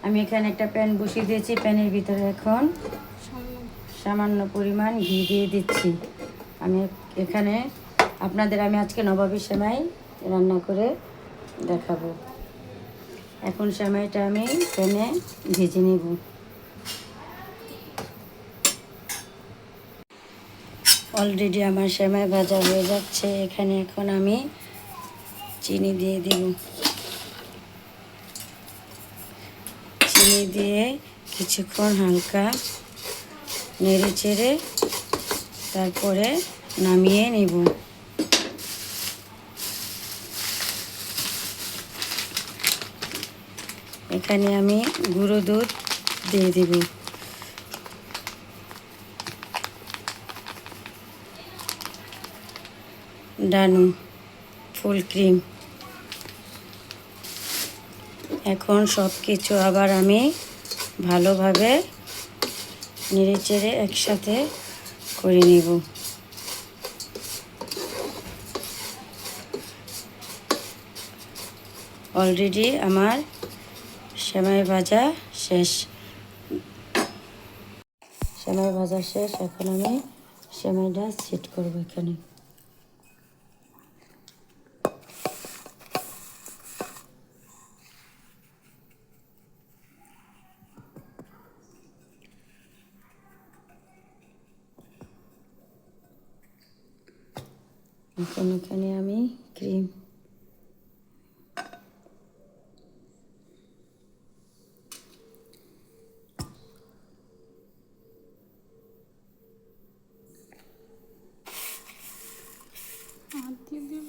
আমি এখানে একটা প্যান বসিয়ে দিয়েছি। প্যানের ভিতরে এখন সামান্য পরিমাণ ঘি দিয়ে দিচ্ছি। আমি এখানে আপনাদের আমি আজকে নবাবী সেমাই রান্না করে দেখাবো। এখন সেমাইটা আমি প্যানে ভেজে নেব। অলরেডি আমার সেমাই ভাজা হয়ে যাচ্ছে। এখানে এখন আমি চিনি দিয়ে দিব। চিনি দিয়ে কিছুক্ষণ হালকা নেড়ে চেড়ে তারপরে নামিয়ে নেব। এখানে আমি গুঁড়ো দুধ দিয়ে দিব। ডানু ফুল ক্রিম। এখন সব কিছু আবার আমি ভালোভাবে নেড়ে চেড়ে একসাথে করে নেব। অলরেডি আমার সেমাই ভাজা শেষ। সেমাই ভাজা শেষ। এখন আমি সেমাইটা সেট করব এখানে। এখন এখানে আমি ক্রিম দিয়ে দেব।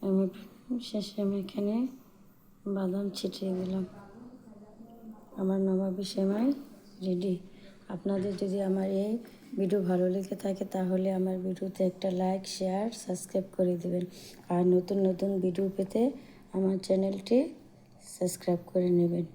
আমি শেষে আমি এখানে বাদাম ছিটিয়ে দিলাম। আমার নবাবী সেমাই রেডি। আপনাদের যদি আমার এই ভিডিও ভালো লেগে থাকে তাহলে আমার ভিডিওতে একটা লাইক, শেয়ার, সাবস্ক্রাইব করে দেবেন। আর নতুন নতুন ভিডিও পেতে আমার চ্যানেলটি সাবস্ক্রাইব করে নেবেন।